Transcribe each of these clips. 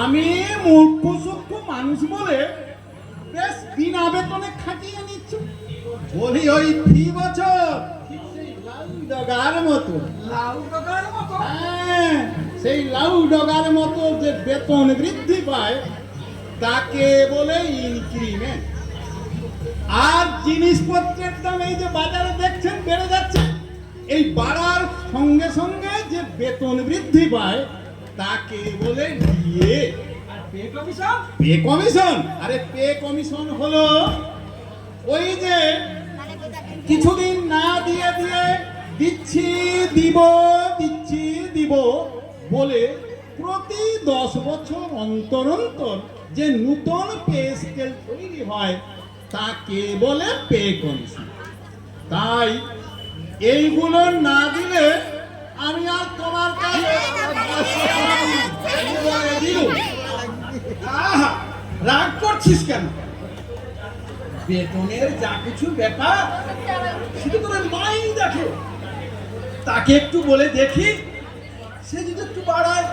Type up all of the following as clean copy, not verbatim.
আমি মূর্খ সূক্ষ্ম মানুষ বলে বেশ বিনা বেতনে খাটিয়ে নিচ্ছি। বলি ওই 3 বছর লাউ মতো হ্যাঁ, সেই লাউ ডগার মতো যে বেতন বৃদ্ধি পায় তাকে বলে ইনক্রিমেন্ট। আর জিনিসপত্রের দাম এই যে বাজারে দেখছেন বেড়ে যাচ্ছে, এই বাড়ার সঙ্গে সঙ্গে যে বেতন বৃদ্ধি পায় তাকে বলে ডিএ। আর পে কমিশন? Pay commission? আরে পে কমিশন হলো ওই যে কিছুদিন না দিয়ে দিয়ে দিচ্ছি দিব বলে প্রতি 10 বছর অন্তর অন্তর যে নতুন পে স্কেল তৈরি হয় তাকে বলে পে কমিশন। তাই এইগুলো না দিলে আমি আর তোমার কাছে রাগ করছিস কেন? বেতনের যা কিছু ব্যাপার শুধু তোর মাই দেখে, তাকে একটু বলে দেখি সে যদি একটু বাড়ায়।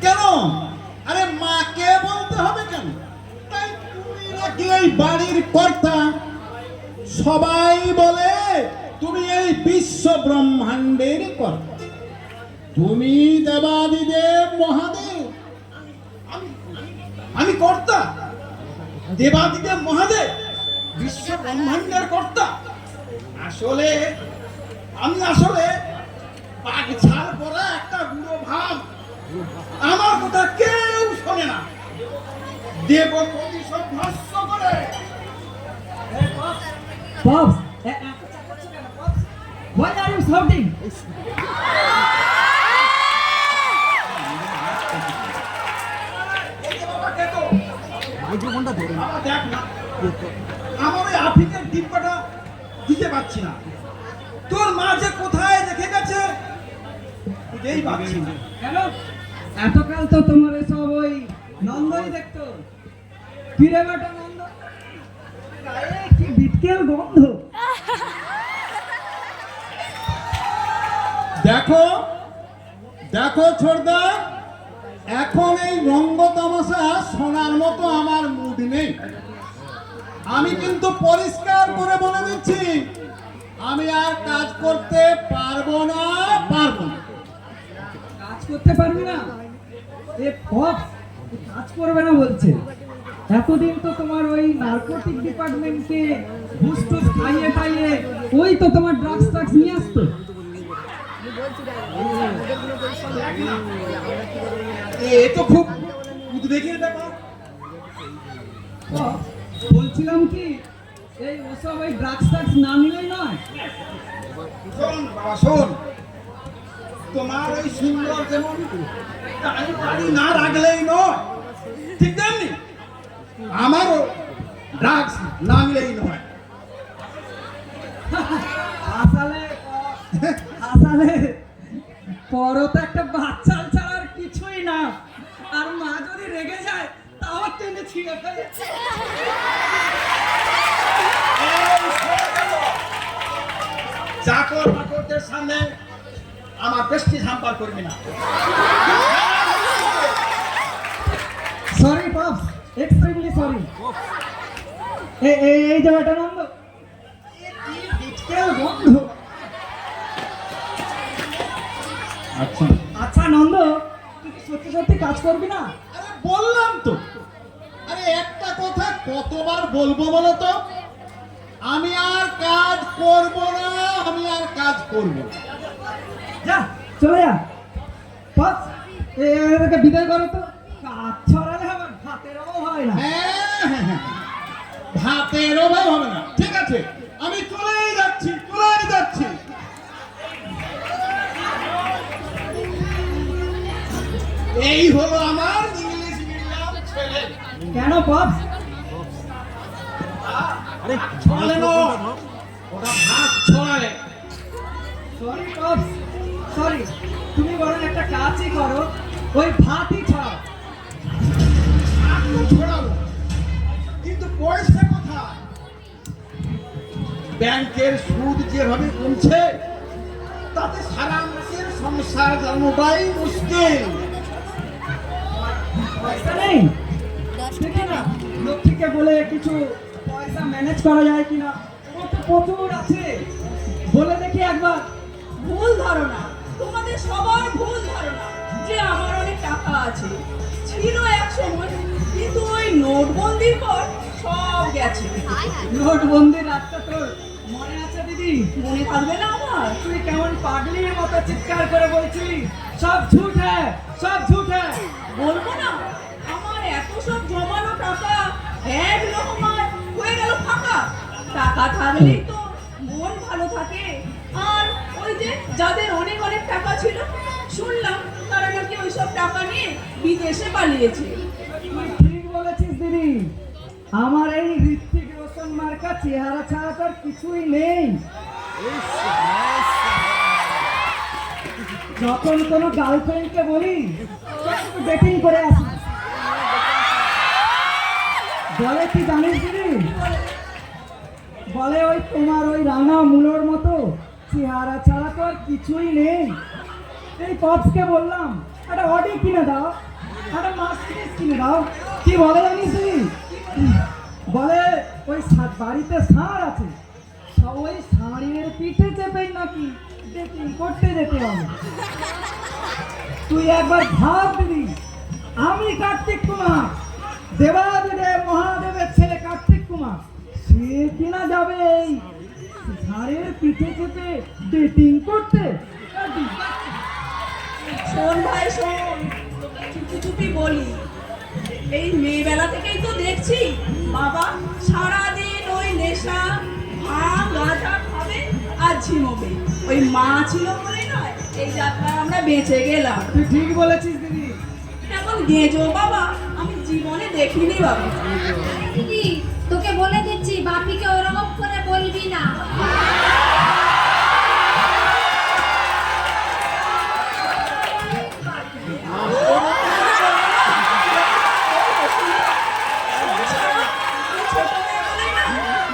কেন? আরে মাকে বলতে হবে কেন? তাই তুমি নাকি এই বাড়ির কর্তা, সবাই বলে তুমি এই বিশ্ব ব্রহ্মাণ্ডের কর্তা, তুমি দেবাদিদেব মহাদেব। আমি কর্তা, দেবাদিদেব মহাদেব, বিশ্ব ব্রহ্মাণ্ডের কর্তা? আসলে আমি পাগ ছাল পরা একটা বুড়ো ভাব, আমার কথা কেউ শোনে না। দেবপতি সব ধ্বংস করে। Pops, why are you shouting? মাইক্রোফোনটা ধরে দেখ না, আমার ওই আফিকের ডিব্বাটা দিতে পারছি না। তোর মা যে কোথায় রেখে গেছে বুঝেই পাচ্ছি না। কেন? এতকাল তো তোমার সব ওই নন্দই দেখতো। ফিরে বেটা নন্দ, গায়ে কি বিটকেল গন্ধ। দেখো দেখো ছোটদা, এখন এই রঙ্গ তামাশা শোনার মতো আমার মুড নেই। আমি কিন্তু পরিষ্কার করে বলে দিচ্ছি, আমি আর কাজ করতে পারবো না। কাজ করতে পারবি না? এ পপস কাজ করবে না বলছে। এতদিন তো তোমার ওই নার্কোটিক ডিপার্টমেন্টকে ঘুষ টুস খাইয়ে ওই তো তোমার ড্রাগস নিয়ে আসতো। এ তো খুব উদ্বেগের ব্যাপার। বলছিলাম কি, এই ওসব ওই ড্রাগস না নিলেই নয়। শোন বাবা শোন, তোমার ওই সুন্দর যেমন দাড়ি না রাখলেই নয়, ঠিক তেমনি আমারও ড্রাগস না নিলেই নয়। আসলে আসলে পরও তো একটা বাচ্চা ছাড়ার কিছুই না, আর মা যদি রেগে যায় তাও টেনে ছিঁড়ে ফেলে। চাকর বাকরদের সামনে আমার বেশি ঝাম্পার করবি না। Sorry pops, extremely sorry. এই জায়গাটা নন্দ, বন্ধ। আচ্ছা আচ্ছা নন্দ, তুই কি সত্যি সত্যি কাজ করবি না? আরে বললাম তো, আরে একটা কথা কতবার বলবো বলো তো, আমি আর কাজ করব না, আমি আর কাজ করব না। যা চলে যা পপস, এদেরকে বিদায় করো তো। কাজ ছড়ালে আমার ভাতের অভাব হয় না। হ্যাঁ, ভাতের অভাব হবে না, ঠিক আছে, আমি চলেই যাচ্ছি, চলেই যাচ্ছি। এই হলো আমার ইংলিশ মিডিয়াম ছেলে। কেন পপস? আরে ছড়ালে না, ওটা ভাত ছড়ালে। Sorry pops, sorry. তুমি বরং একটা কাজই করো, ওই ভাতই ছাড়ো। ভাত তো ছড়াবো, কিন্তু পয়সা কোথায়? ব্যাংকের সুদ যেভাবে কমছে তাতে সারা মাসের সংসার চালানোটাই মুশকিল। পয়সা নেই, দেখি না লক্ষ্মীকে বলে কিছু পয়সা ম্যানেজ করা যায় কিনা। ও তো প্রচুর আছে, বলে দেখি একবার। ভুল ধারণা, তোমাদের সবার ভুল ধারণা যে আমার অনেক টাকা আছে। ছিল এক সময়, কিন্তু ওই নোটবন্দির পর সব গেছে। নোটবন্দির রাতটা তোর মনে আছে দিদি? মনে থাকবে না আমার? তুই কেমন পাগলির মতো চিৎকার করে বলছিলি সব ঝুট হ্যাঁ, সব ঝুট হ্যাঁ। বলবো না, আমার এত সব জমানো টাকা এক রকমার হয়ে গেল ফাঁকা। টাকা থাকলেই তো মন ভালো থাকে। আর ওই যে যাদের অনেক অনেক টাকা ছিল, শুনলাম তারা নাকি ওইসব টাকা নিয়ে বিদেশে পালিয়েছে। তুই ঠিক বলেছিস দিদি, আমার এই ঋত্বিক রোশন মার্কা চেহারা ছাড়া তার কিছুই নেই। যখন কোনো গার্লফ্রেন্ডকে বলি ডেটিং করে আসি, বলে কি জানিস দিদি? বলে ওই তোমার ওই রাঙা মুলোর মতো চেহারা ছাড়া তো আর কিছুই নেই। এই পপসকে বললাম একটা অডি কিনে দাও, একটা মার্সিডিজ কিনে দাও। কি বলে জানিস তুই? বলে ওই বাড়িতে ষাঁড় আছে, ওই ষাঁড়ের পিঠে চেপেই নাকি ডেটিং করতে যেতে হবে। তুই একবার ভাব দিদি, আমি কার্তিক কুমার, দেবাদিদেব মহাদেবের ছেলে কার্তিক কুমার, সে কিনা যাবে এই ষাঁড়ের পিঠে চেপে ডেটিং করতে? শোন ভাই শোন, চুপি চুপি বলি, এই মেয়েবেলা থেকেই তো দেখছি বাবা সারাদিন ওই নেশা ভাঙ গাঁজা খাবে আর ঝিমোবে। ওই মা ছিল বলেই নয় এই যাত্রা আমরা বেঁচে গেলাম। তুই ঠিক বলেছিস দিদি। এখন গেঁজো বাবা আমি জীবনে দেখিনি বাবা। দিদি তোকে বলে দিচ্ছি, বাপিকে ওরকম করে বলবি না।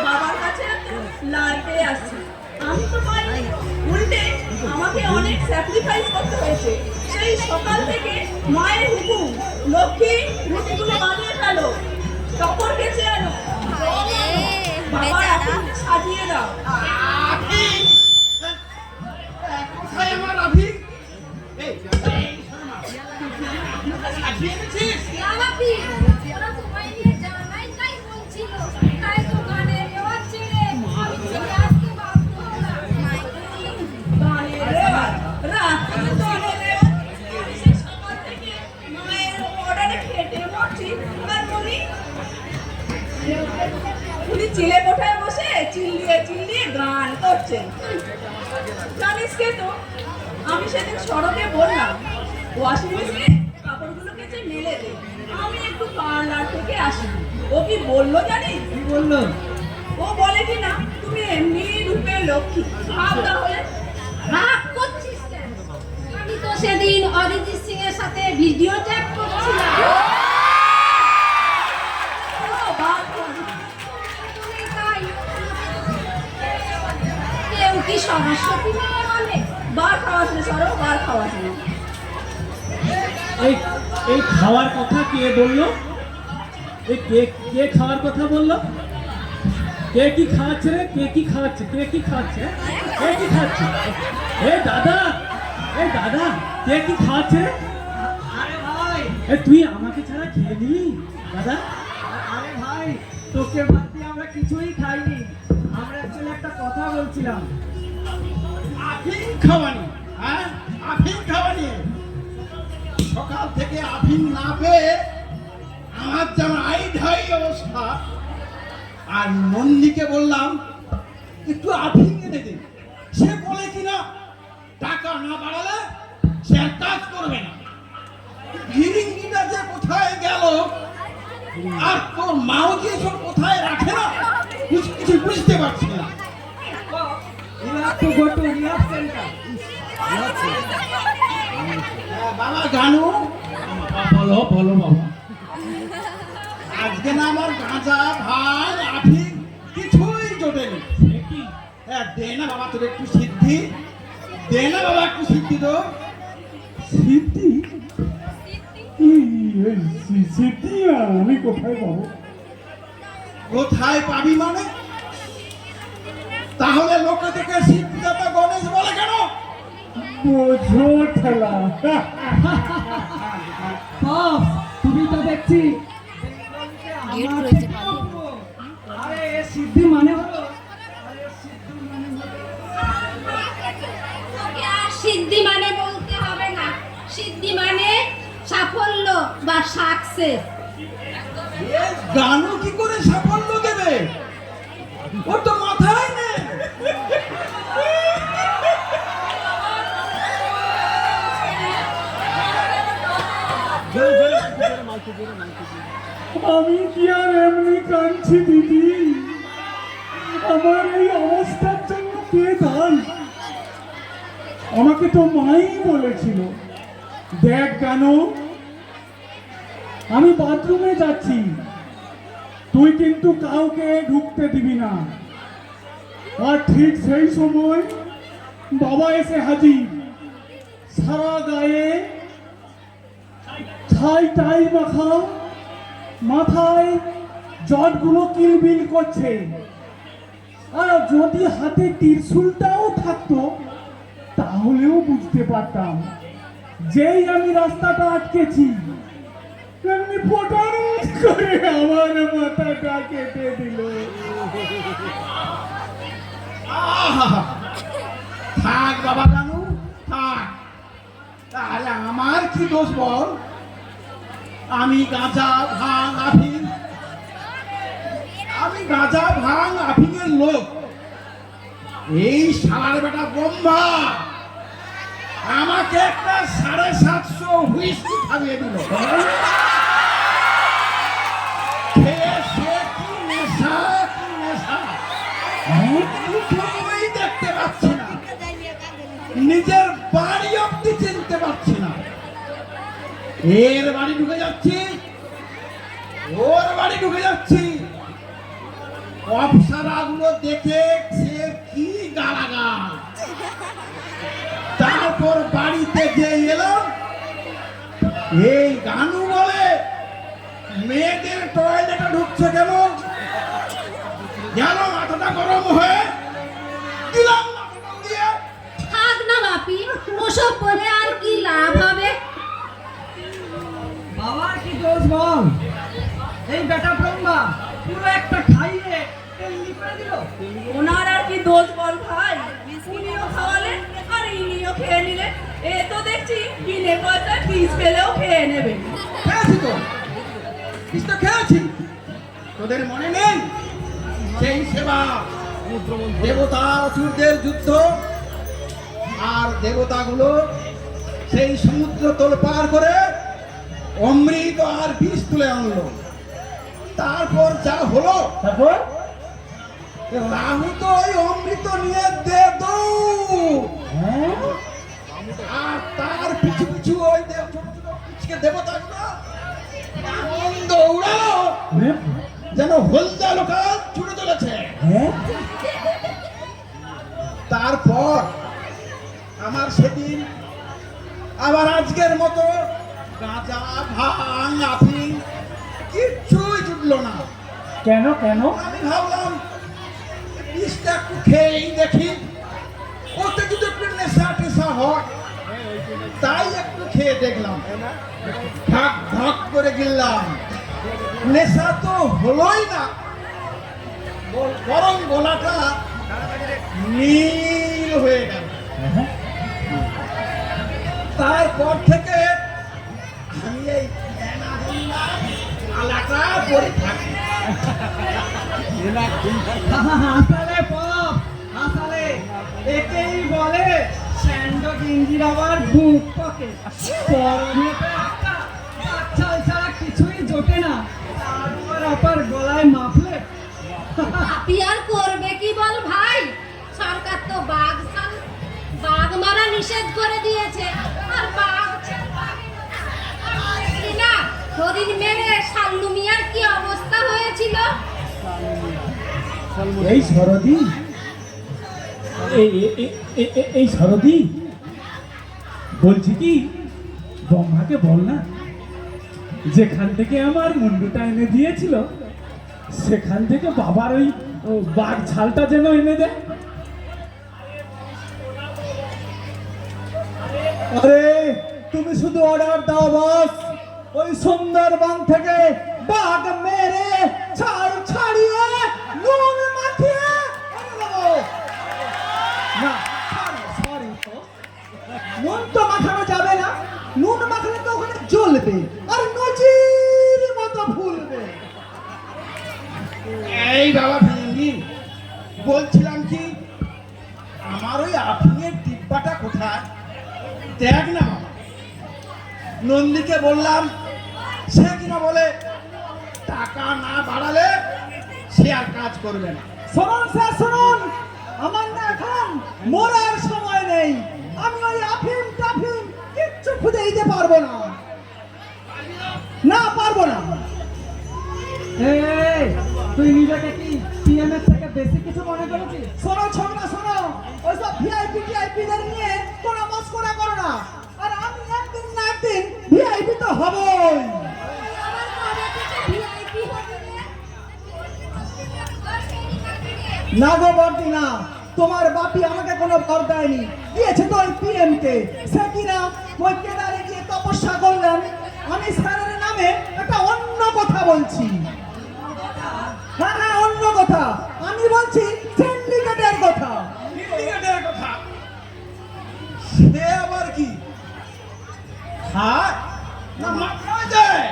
বাবার কাছে লাইটে আসছে, আমি তো পারিনি, উল্টে আমাকে অনেক স্যাক্রিফাইস করতে হয়েছে। সেই সকাল থেকে মায়ের হুকুম, লক্ষ্মী রুটিগুলো বানিয়ে ফেলো, টপর গেছে আনো, বাবা এখন সাজিয়ে দাও। কোথায় আমার আভি? এই, সাজিয়ে এনেছিস? না বাপি, ওরা তোমায় নিয়ে জানাই তাই বলছিল, তাই তো গানের রেওয়াজ ছেড়ে আমি চলে আসতে বাধ্য হলাম। গানের রেওয়াজ, রাত্রে গানের রেওয়াজ, আমি সেই সকাল থেকে মায়ের অর্ডারে খেটে মরছি। আর উনি চিলে কোঠায় বসে চিল্লিয়ে চিল্লিয়ে গান করছেন। জানিস কে তো, আমি সেদিন সড়কে বললাম ওয়াশিং মেশিনে কাপড়গুলো কেচে মেলে দে, আমি একটু পার্লার থেকে আসি। ও কি বললো জানিস? কি বললো? ও বলে কি না তুমি এমনি রূপে লক্ষ্মী, ভাব তাহলে। রাগ করছিস কেন? আমি তো সেদিন অরিজিৎ সিং এর সাথে ভিডিও চ্যাট করছিলাম। ও বাবা, তুমি তাই কেউ কি সরস্বতী মেয়ে বলে? বার খাওয়াছে সরো, বার খাওয়াছে। এই এই খাওয়ার কথা কে বললো? এই কে কে খাওয়ার কথা বললো? কে কি খাওয়াচ্ছে রে? কে কি খাওয়াচ্ছে? কে কি খাওয়াচ্ছে? কে কি খাচ্ছে? দাদা, দাদা, কে কি খাওয়াচ্ছে রে? আরে ভাই, তুই আমাকে ছাড়া খেয়ে নিলি দাদা? আরে ভাই, তোকে বাদ দিয়ে আমরা কিছুই খাইনি। আমরা অ্যাকচুয়ালি একটা কথা বলছিলাম। আফিম খাওয়ানি, হ্যাঁ আফিম খাওয়ানি। সকাল থেকে আফিম না পেয়ে আমার যেমন আইঢাই অবস্থা। আর নন্দীকে বললাম একটু আফিম এনে দিন। সে বলে কিনা টাকা না বাড়ালে সে আর কাজ করবে না। গিরিঙ্গিটা যে কোথায় গেল আর তোর মাও যে সব কোথায় রাখে না কিছু বুঝতে পারছি না। You have to go to rehab center. বাবা গানু, বলো বলো বাবা। আজকে না আমার গাঁজা ভাই আফিম কিছুই জোটেনি। এ কি? দে না বাবা তোর একটু সিদ্ধি, দে না বাবা একটু সিদ্ধি তো। সিদ্ধি? সিদ্ধি আমি কোথায় পাবো? কোথায় পাবি মানে? তাহলে লোকে থেকে সিদ্ধিদাতা গণেশ বলে কেন? বোঝো ঠেলা। Pops, তুমি তো দেখছি আরে এ সিদ্ধি মানে হলো, তোকে আর সিদ্ধি মানে বলতে হবে না। সিদ্ধি মানে সাফল্য বা সাকসেস। গানু কি করে সাফল্য দেবে? ওর তো মাথায় নেই। আমি কি আর এমনি কাঁদছি দিদি? আমার এই অবস্থার জন্য কে দায়ী? আমাকে তো মাই বলেছিল, দেখ কেন আমি বাথরুমে যাচ্ছি, তুই কিন্তু কাউকে ঢুকতে দিবি না। আর ঠিক সেই সময় বাবা এসে হাজির, সারা গায়ে ছাই টাই মাখা, মাথায় জটগুলো কিলবিল করছে। আর যদি হাতে ত্রিশূলটাও থাকতো তাহলেও বুঝতে পারতাম। যেই আমি রাস্তাটা আটকেছি এমনি ফোটার করে আমার মাথাটা কেটে দিল। আহা! থাক বাবা গানু থাক। তাহলে আমার কি দোষ বল? আমি গাঁজা ভাঙ আফিম, আমি গাঁজা ভাঙ আফিমের লোক। এই শালার বেটা বোম্বা আমাকে একটা 750 হুইস্কি খাইয়ে দিল। খেয়ে সে কি নেশা, কি নেশা! আমি কিছুই দেখতে পাচ্ছি না, নিজের বাড়ি অব্দি চিনতে পারছি না। এর বাড়ি ঢুকে যাচ্ছি, ওর বাড়ি ঢুকে যাচ্ছি, অপসারাগুলো দেখে সে কি গালাগাল। তারপর বাড়িতে যে এলাম, এই গানু বলে মেয়েদের টয়লেটে ঢুকছে কেন? গেল মাথাটা গরম হয়ে দিলাম মাথাটা দিয়ে। থাক না বাপি, ওসব করে আর কি লাভ হবে? বাবার কি দোষ বল? এই বেটা ব্রহ্মা পুরো একটা খাইয়ে তেল লিপে দিল। ওনার আর কি দোষ বল ভাই? উনিও খাওয়ালেন আর ইনিও খেয়ে নিলেন। এ তো দেখছি বিনে পয়সায় পিস পেলেও খেয়ে নেবে। খেয়েছি তো, কিছু তো খেয়েছি। তোদের মনে নেই সেই সেবা, দেবতা অসুরদের যুদ্ধ, আর দেবতাগুলো সেই সমুদ্র তোলপাড় করে অমৃত আর বিষ তুলে আনলো। তারপর যা হলো, তারপর রাহু তো ওই অমৃত নিয়ে দে দৌড়। হ্যাঁ আর তার পিছু পিছু ওই দেবতাগুলো এমন দৌড়ালো যেন হলদা লোকা ছুটে চলেছে। হ্যাঁ তারপর আমার সেদিন আবার আজকের মতো গাঁজা ভাঙ আফিং কিচ্ছুই জুটলো না। কেন কেন? আমি ভাবলাম বিষটা একটু খেয়েই দেখি, ওতে যদি একটু নেশা টেশা হয়, তাই একটু খেয়ে দেখলাম। ভাগ ভাগ করে গিললাম, নেশা তো হলোই না, বরং গলাটা নীল হয়ে গেল। তারপর থেকে আমি এই আলাটা পরে থাকি। হাসালে পপ, হাসালে। একেই বলে স্যান্ডো গিঞ্জির আবার বুক পকে। পরনেতে একটা ছাল ছাড়া কিছুই জোটে না, তারপর আবার গলায় মাফলে। আপি আর করবে কি বল ভাই, সরকার তো বাঘ মারা নিষেধ করে দিয়েছে। আর বাঘ না হরিণ মেরে শাল্লু মিয়ার কি অবস্থা হয়েছিল। এই শরদি, এই শরদি বলছি কি, ব্রহ্মাকে বল না যেখান থেকে আমার মুন্ডুটা এনে দিয়েছিল সেখান থেকে বাবার ওই বাঘ ছালটা যেন এনে দেয়। আরে তুমি শুধু অর্ডার দাও বস, ওই সুন্দরবন থেকে বাঘ মেরে ছাল ছাড়িয়ে নুন মাখিয়ে এনে দেবো। না সরি, নুন তো মাখানো যাবে না, নুন মাখালে তো ওখানে জ্বলবে আর নজির মতো ফুলবে। এই বাবা ভিঙ্গি, বলছিলাম কি, আমার ওই আফিংয়ের ডিব্বাটা কোথায় দেখ না বাবা। নন্দীকে বললাম, সে কিনা বলে টাকা না বাড়ালে সে আর কাজ করবে না। শুনুন স্যার শুনুন, আমার না এখন মরার সময় নেই, আমি ওই আফিম টাফিম কিচ্ছু খুঁজে দিতে পারবো না, না পারবো না। এই, তুই নিজেকে কি পিএমএস থেকে বেশি কিছু মনে করেছিস? শোনো ছোকরা শোনো, ওইসব ভিআইপি টিআইপিদের নিয়ে কোনো মস্করা করো না। আর আমি একদিন না একদিন ভিআইপি তো হবই। আমার কবে থেকে ভিআইপি হবে রে? না গো বর্দি না, তোমার বাপি আমাকে কোনো ভর দেয়নি, দিয়েছে তো ওই পিএম কে। সে কিনা ওই কেদারে গিয়ে তপস্যা করলেন। আমি স্যারের নামে একটা অন্য কথা বলছি। হ্যাঁ হ্যাঁ অন্য কথা, আমি বলছি সিন্ডিকেটের কথা। সিন্ডিকেটের কথা, সে আবার কি খায় না মাথা যায়?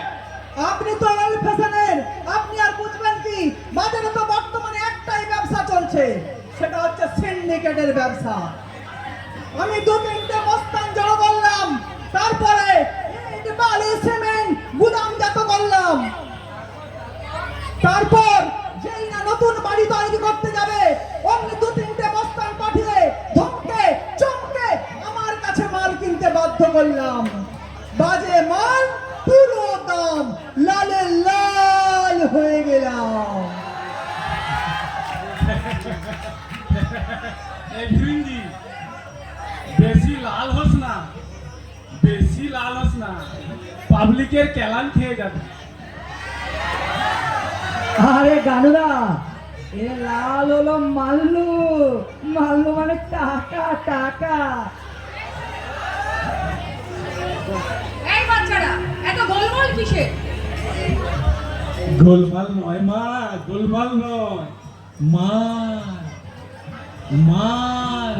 আপনি তো ওয়েল ফ্যাশনের, আপনি আর বুঝবেন কি? বাজারে তো বর্তমানে একটাই ব্যবসা চলছে, সেটা হচ্ছে সিন্ডিকেটের ব্যবসা। আমি 2-3টে মস্তান জড়ো করলাম, তারপরে ইট বালি সিমেন্ট গুদামজাত করলাম। তারপর যেই না নতুন বাড়ি তৈরি করতে যাবে, অমনি 2-3টে মস্তান পাঠিয়ে ধমকে চমকে আমার কাছে মাল কিনতে বাধ্য করলাম। বাজে মাল পুরো দাম, লালে লাল হয়ে গেলাম। এই ভিঙ্গি, বেশি লাল হোস না, বেশি লাল হোস না, পাবলিকের কেলান খেয়ে যাবে। আরে গানুদা, এ লাল হলো মাল্লু, মাল্লু মানে টাকা টাকা। এই বাচ্চারা এত গোলমাল কিসে? গোলমাল নয় মা, গোলমাল নয়, মার মার।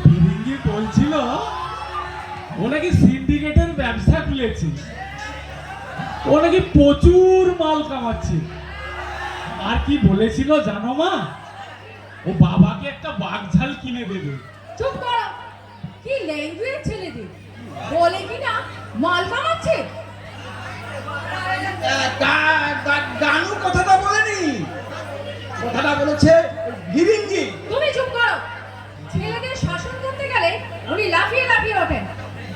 ভিঙ্গি বলছিল ও নাকি সিন্ডিকেটের ব্যবসা খুলেছে, ও নাকি প্রচুর মাল কামাচ্ছে। আর কি বলেছিল জানো মা, ও বাবাকে একটা বাঘঝাল কিনে দেবে। চুপ করো, কি ল্যাঙ্গুয়েজ ছেলেদের, বলে কি না মাল কামাচ্ছে। গানু কথাটা বলেনি, কথাটা বলেছে ভিরিঙ্গি। তুমি চুপ করো। ছেলেদের শাসন করতে গেলে উনি লাফিয়ে লাফিয়ে ওঠেন।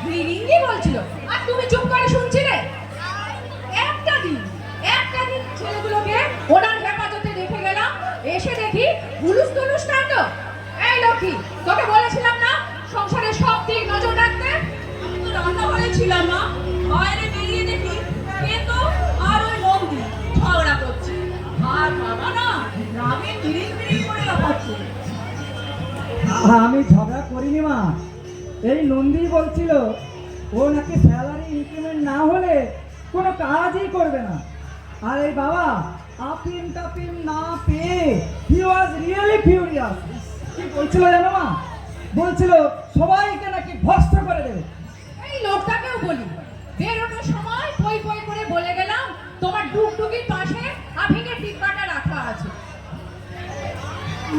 ভিরিঙ্গি বলছিল আর তুমি চুপ করে শুনছিলে। একটা দিন ছেলেগুলোকে ওনার হেফাজতে রেখে গেলাম, এসে দেখি হুলুস তুলুস কাণ্ড। এই লক্ষ্মী, তোকে বলেছিলাম না সংসারে সব দিক নজর রাখতে? আমি তো রান্নাঘরে ছিলাম না, বাইরে বেরিয়ে দেখি কিন্তু আর ওই নন্দী ঝগড়া করছে, আর বাবা না রাগে বিড়িং বিড়িং করে লাফাচ্ছে। আমি ঝগড়া করিনি মা, এই নন্দী বলছিল ও নাকি স্যালারি ইনক্রিমেন্ট না হলে কোনো কাজই করবে না। আর এই বাবা আপিম টাপিম না পেয়ে হি ওয়াজ রিয়েলি ফিউরিয়াস। কি বলছিল জানো মা? বলছিল সবাইকে নাকি ভস্ত করে দেবে। এই লোকটাকেও বলি, বেরোনোর সময় পই পই করে বলে গেলাম তোমার ডুগডুগির পাশে আভিনের ডিব্বাটা রাখা আছে।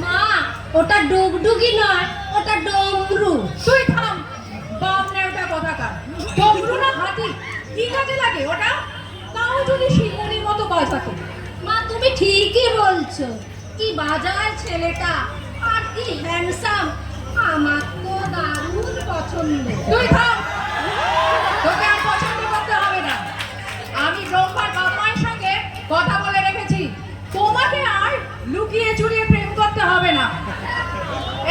মা, ওটা ডুগডুগি নয়, ওটা ডমরু। তুই থাম, বাপ নেওটা কথাকার। ডমরু না হাতি, কি কাজে লাগে ওটা? তাও যদি শিমুনির মতো বাজাতো। মা, তুমি ঠিকই বলছো। কি বাজায় ছেলেটা, আর কি হ্যান্ডসাম। আমার তো দারুণ পছন্দ। তুই থাম, তোকে আর পছন্দ করতে হবে না। আমি ব্রহ্মার বাপমায়ের সঙ্গে কথা বলে রেখেছি, তোমাকে আর লুকিয়ে চুরিয়ে প্রেম করতে হবে না।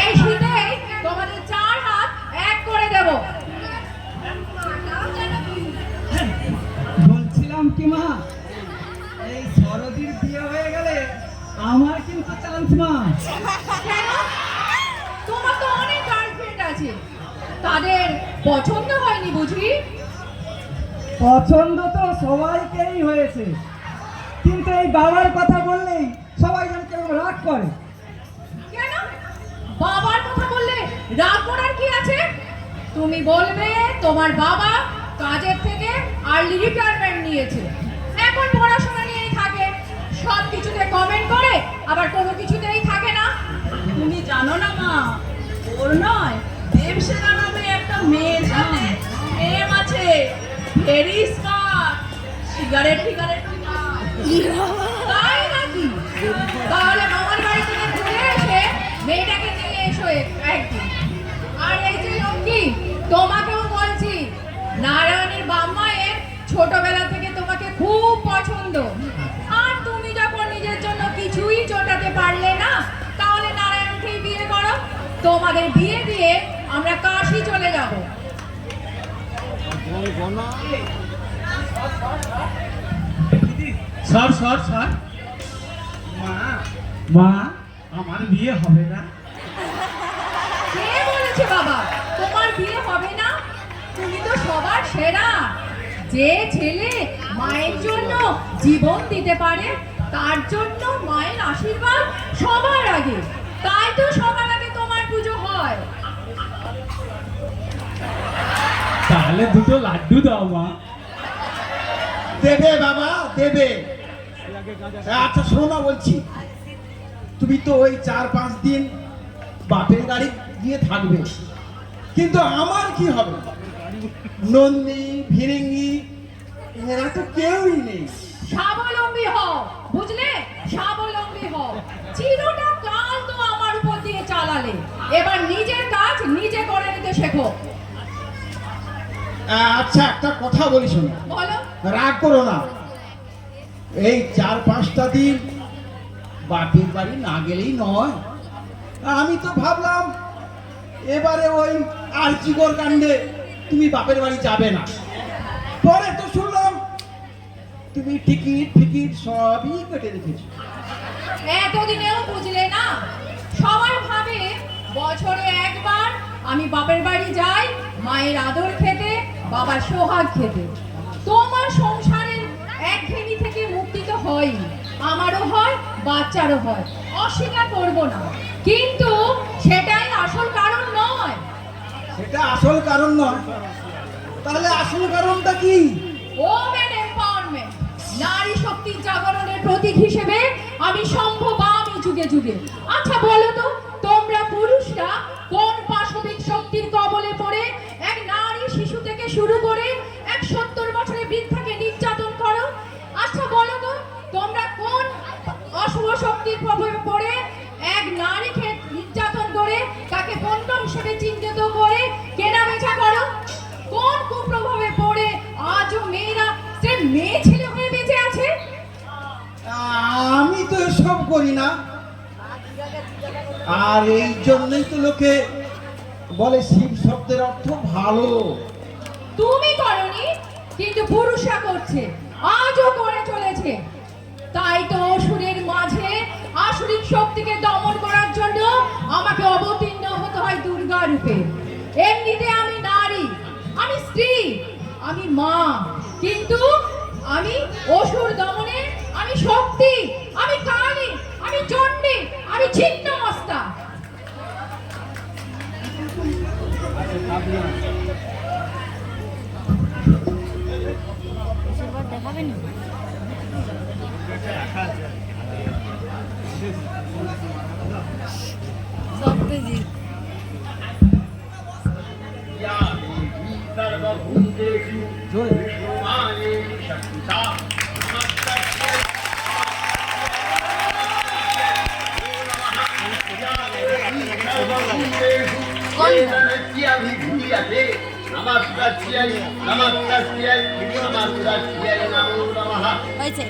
এই শীতেই তোমাদের 4 হাত এক করে দেব। বলছিলাম কি মা, এই সরদির বিয়ে হয়ে গেলে আমার কিন্তু চান্স মা। কেন? তোমার তো অনেক গার্লফ্রেন্ড আছে, তাদের পছন্দ হয়নি বুঝি? পছন্দ তো সবাইকেই হয়েছে, কিন্তু এই বাবার কথা বললেই সবাই যেন কেমন রাগ করে। কেন? বাবার কথা বললে রাগ করার কি আছে? তুমি বলবে তোমার বাবা কাজের থেকে আর্লি রিটায়ারমেন্ট নিয়েছে, এখন পড়াশোনা নিয়েই থাকে, সব কিছুতে কমেন্ট করে আবার কোনো কিছুতেই থাকে না। তুমি জানো না মা, ওর নয় দেবসেনা নামে একটা মেয়ের সাথে প্রেম আছে, ভেরি স্মার্ট, সিগারেট ফিগারেট তাই নাকি? তাহলে মামার বাড়ি থেকে ঘুরে এসে মেয়েটাকে নিয়ে এসো একদিন। আর এই যে লক্ষ্মী, তোমাকেও বলছি, নারায়ণের বাম্মায়ের ছোটবেলা থেকে তোমাকে খুব পছন্দ। আর তুমি যখন নিজের জন্য কিছুই জোটাতে পারলে না, তাহলে নারায়ণকেই বিয়ে করো। তোমাদের বিয়ে দিয়ে আমরা কাশি চলে যাব। সর সর সর। মা, মা, আমার বিয়ে হবে না। কে বলেছে বাবা তোমার বিয়ে হবে না? তুমি তো সবার সেরা। যে ছেলে মায়ের জন্য জীবন দিতে পারে, তার জন্য মায়ের আশীর্বাদ সবার আগে। তাই তো সবার আগে তোমার পুজো হয়। তাহলে দুটো লাড্ডু দাও মা। দেবে বাবা দেবে। আচ্ছা শোনো না, বলছি তুমি তো ওই 4-5 দিন বাপের গাড়ি গিয়ে থাকবে, কিন্তু আমার কি হবে? নন্দী ভিরিঙ্গি এরা তো কেউই নেই। স্বাবলম্বী হও, বুঝলে? স্বাবলম্বী হও। চিরটা কাল তো আমার উপর দিয়ে চালালে, এবার নিজের কাজ নিজে করে নিতে শেখো। আচ্ছা একটা কথা বলি শোনো, বলো। রাগ করো না। এই 4-5টা দিন বাপের বাড়ি না গেলেই নয়। আমি তো ভাবলাম এবারে ওই আর্চিগর কাণ্ডে তুমি বাপের বাড়ি যাবে না, পরে তো শুনলাম তুমি টিকিট ফিকিট সবই কেটে রেখেছো। এতদিনেও বুঝলে না? সবাই ভাবে বছরে একবার আমি বাপের বাড়ি যাই মায়ের আদর খেতে, বাবার সোহাগ খেতে। তোমার সংসারের একঘেয়েমি থেকে মুক্তি তো হয়, আমারও হয়, বাচ্চারও হয়, অস্বীকার করব না, কিন্তু সেটাই আসল কারণ নয়। সেটা আসল কারণ নয়, তাহলে আসল কারণটা কি? ওমেন এম্পাওয়ারমেন্ট, নারী শক্তির জাগরণের প্রতীক হিসেবে আমি সম্ভব আমি যুগে যুগে। আচ্ছা বলো তো, তোমরা পুরুষরা কোন পাশবিক শক্তির কবলে পড়ে এক নারী শিশু থেকে শুরু করে এক 70 বছরের বৃদ্ধাকে নির্যাতন করো? শক্তির প্রভাবে পড়ে এক নারীকে নির্যাতন করে তাকে পণ্য হিসেবে চিহ্নিত করে কেনা বেচা করো? কোন কুপ্রভাবে পড়ে আজও মেয়েরা সে মেয়ে ছেলে হয়ে বেঁচে আছে? আমি তো এসব করি না, আর এই জন্যই তো লোকে বলে শিব শব্দের অর্থ ভালো। তুমি করনি, কিন্তু পুরুষরা করছে, আজও করে চলেছে। তাই তো অসুরের মাঝে আসুরিক শক্তিকে দমন করার জন্য আমাকে অবতীর্ণ হতে হয় দুর্গা রূপে। এমনিতে আমি নারী, আমি স্ত্রী, আমি মা, কিন্তু আমি অসুর দমনে আমি শক্তি, আমি কালী, আমি চণ্ডী, আমি ছিন্নমস্তা। হয়েছে।